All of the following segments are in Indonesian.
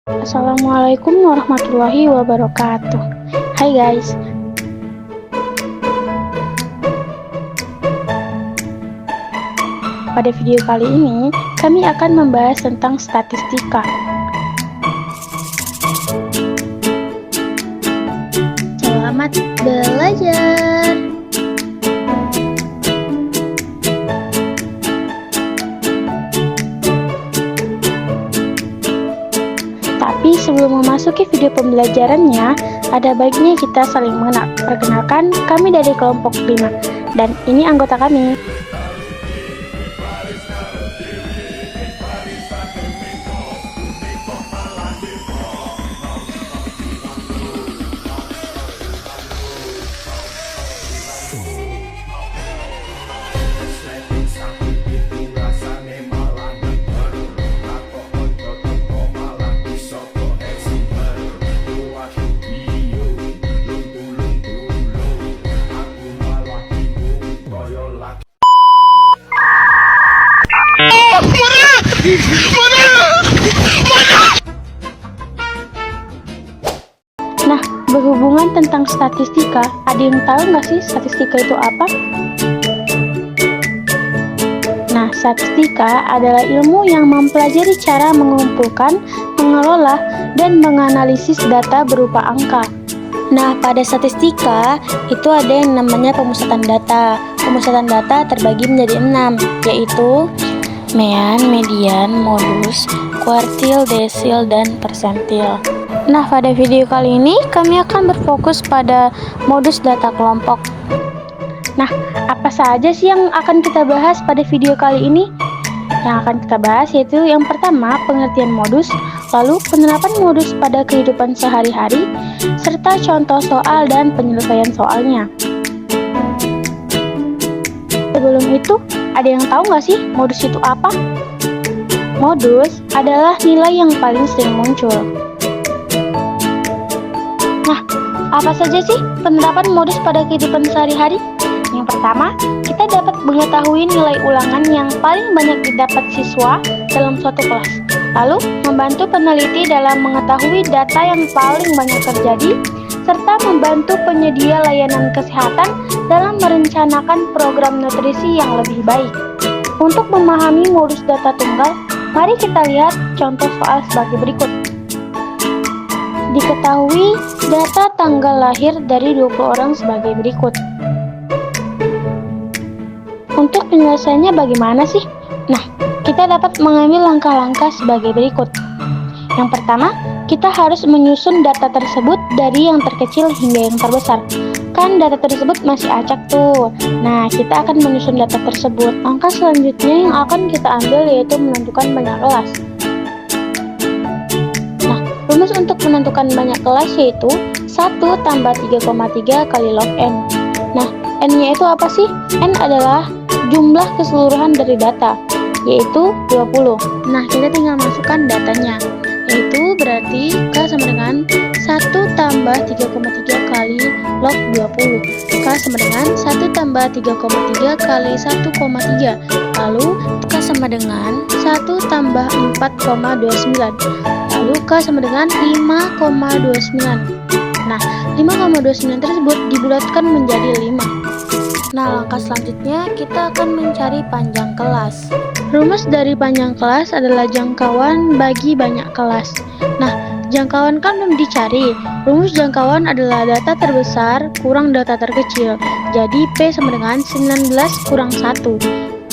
Assalamualaikum warahmatullahi wabarakatuh. Hai guys, pada video kali ini kami akan membahas tentang statistika. Selamat belajar. Tapi sebelum memasuki video pembelajarannya, ada baiknya kita saling mengenal. Perkenalkan, kami dari kelompok 5, dan ini anggota kami. Nah, berhubungan tentang statistika, ada yang tahu nggak sih statistika itu apa? Nah, statistika adalah ilmu yang mempelajari cara mengumpulkan, mengelola, dan menganalisis data berupa angka. Nah, pada statistika itu ada yang namanya pemusatan data. Pemusatan data terbagi menjadi 6, yaitu mean, median, modus, kuartil, desil, dan persentil. Nah, pada video kali ini kami akan berfokus pada modus data kelompok. Nah, apa saja sih yang akan kita bahas pada video kali ini? Yang akan kita bahas yaitu yang pertama, pengertian modus, lalu penerapan modus pada kehidupan sehari-hari, serta contoh soal dan penyelesaian soalnya. Sebelum itu, ada yang tahu nggak sih modus itu apa? Modus adalah nilai yang paling sering muncul. Nah, apa saja sih penerapan modus pada kehidupan sehari-hari? Yang pertama, kita dapat mengetahui nilai ulangan yang paling banyak didapat siswa dalam suatu kelas. Lalu, membantu peneliti dalam mengetahui data yang paling banyak terjadi, serta membantu penyedia layanan kesehatan dalam merencanakan program nutrisi yang lebih baik. Untuk memahami modus data tunggal, mari kita lihat contoh soal sebagai berikut. Diketahui data tanggal lahir dari 20 orang sebagai berikut. Untuk penyelesaiannya bagaimana sih? Nah, kita dapat mengambil langkah-langkah sebagai berikut. Yang pertama, kita harus menyusun data tersebut dari yang terkecil hingga yang terbesar. Kan data tersebut masih acak tuh. Nah, kita akan menyusun data tersebut. Langkah selanjutnya yang akan kita ambil yaitu menentukan banyak kelas. Nah, rumus untuk menentukan banyak kelas yaitu 1 tambah 3,3 kali log N. Nah, N-nya itu apa sih? N adalah jumlah keseluruhan dari data, yaitu 20. Nah, kita tinggal masukkan datanya, yaitu berarti K sama dengan 1 tambah 3,3 kali log 20. K sama dengan 1 tambah 3,3 kali 1,3. Lalu K sama dengan 1 tambah 4,29. Lalu K sama dengan 5,29. Nah, 5,29 tersebut dibulatkan menjadi 5. Nah, langkah selanjutnya kita akan mencari panjang kelas. Rumus dari panjang kelas adalah jangkauan bagi banyak kelas. Nah, jangkauan kan belum dicari. Rumus jangkauan adalah data terbesar kurang data terkecil. Jadi P sama dengan 19 kurang 1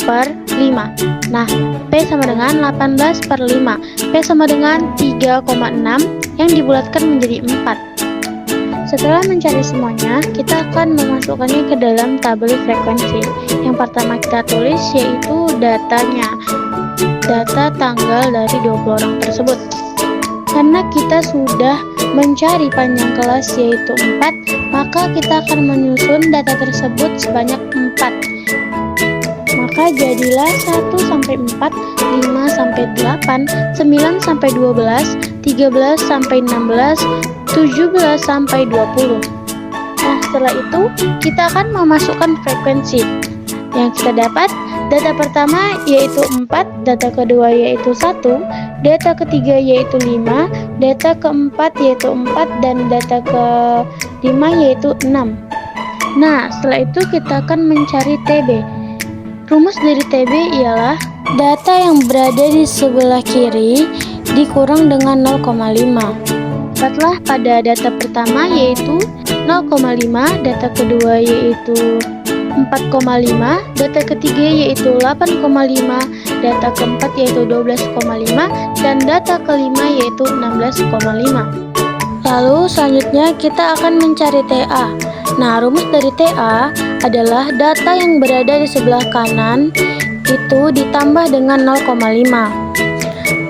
per 5. Nah, P sama dengan 18 per 5. P sama dengan 3,6 yang dibulatkan menjadi 4. Setelah mencari semuanya, kita akan memasukkannya ke dalam tabel frekuensi. Yang pertama kita tulis yaitu datanya, data tanggal dari 20 orang tersebut. Karena kita sudah mencari panjang kelas yaitu 4, maka kita akan menyusun data tersebut sebanyak 4. Maka jadilah 1 sampai 4, 5 sampai 8, 9 sampai 12, 13 sampai 16, 17 sampai 20. Nah, setelah itu kita akan memasukkan frekuensi. Yang kita dapat Data pertama yaitu 4, data kedua yaitu 1, data ketiga yaitu 5, data keempat yaitu 4, dan data kelima yaitu 6. Nah, setelah itu kita akan mencari TB. Rumus dari TB ialah data yang berada di sebelah kiri dikurang dengan 0,5. Dapatlah pada data pertama yaitu 0,5, data kedua yaitu 4,5, data ketiga yaitu 8,5, data keempat yaitu 12,5, dan data kelima yaitu 16,5. Lalu selanjutnya kita akan mencari TA. Nah, rumus dari TA adalah data yang berada di sebelah kanan itu ditambah dengan 0,5.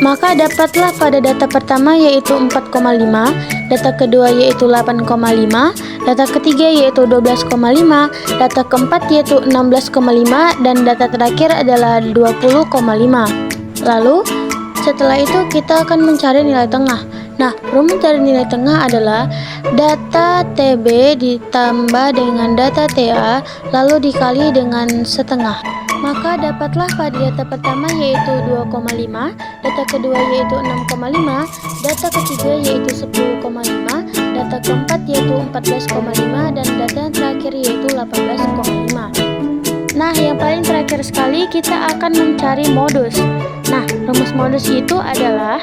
Maka dapatlah pada data pertama yaitu 4,5, data kedua yaitu 8,5, data ketiga yaitu 12,5, data keempat yaitu 16,5, dan data terakhir adalah 20,5. Lalu setelah itu kita akan mencari nilai tengah. Nah, rumus dari nilai tengah adalah data TB ditambah dengan data TA lalu dikali dengan setengah. Maka dapatlah pada data pertama yaitu 2,5, data kedua yaitu 6,5, data ketiga yaitu 10,5, data keempat yaitu 14,5, dan data yang terakhir yaitu 18,5. Nah, yang paling terakhir sekali kita akan mencari modus. Nah, rumus modus itu adalah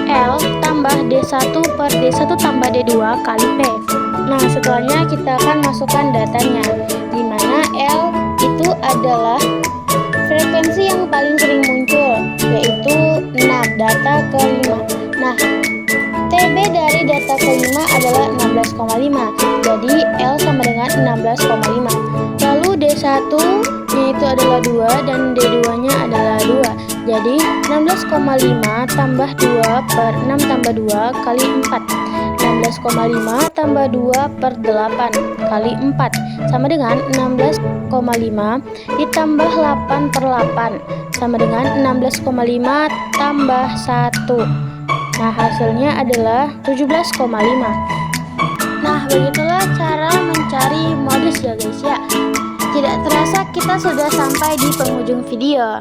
L tambah D1 per D1 tambah D2 kali P. Nah, setelahnya kita akan masukkan datanya, di mana L itu adalah frekuensi yang paling sering muncul, yaitu 6, data ke-5. Nah, TB dari data ke-5 adalah 16,5, jadi L sama dengan 16,5. Lalu D1 yaitu adalah 2 dan D2 nya adalah 2, jadi 16,5 tambah 2 per 6 tambah 2 kali 4. 16,5 tambah 2 per 8 kali 4 sama dengan 16,5 ditambah 8 per 8 sama dengan 16,5 tambah 1. Nah, hasilnya adalah 17,5. Nah, begitulah cara mencari modus ya guys ya. Tidak terasa kita sudah sampai di penghujung video.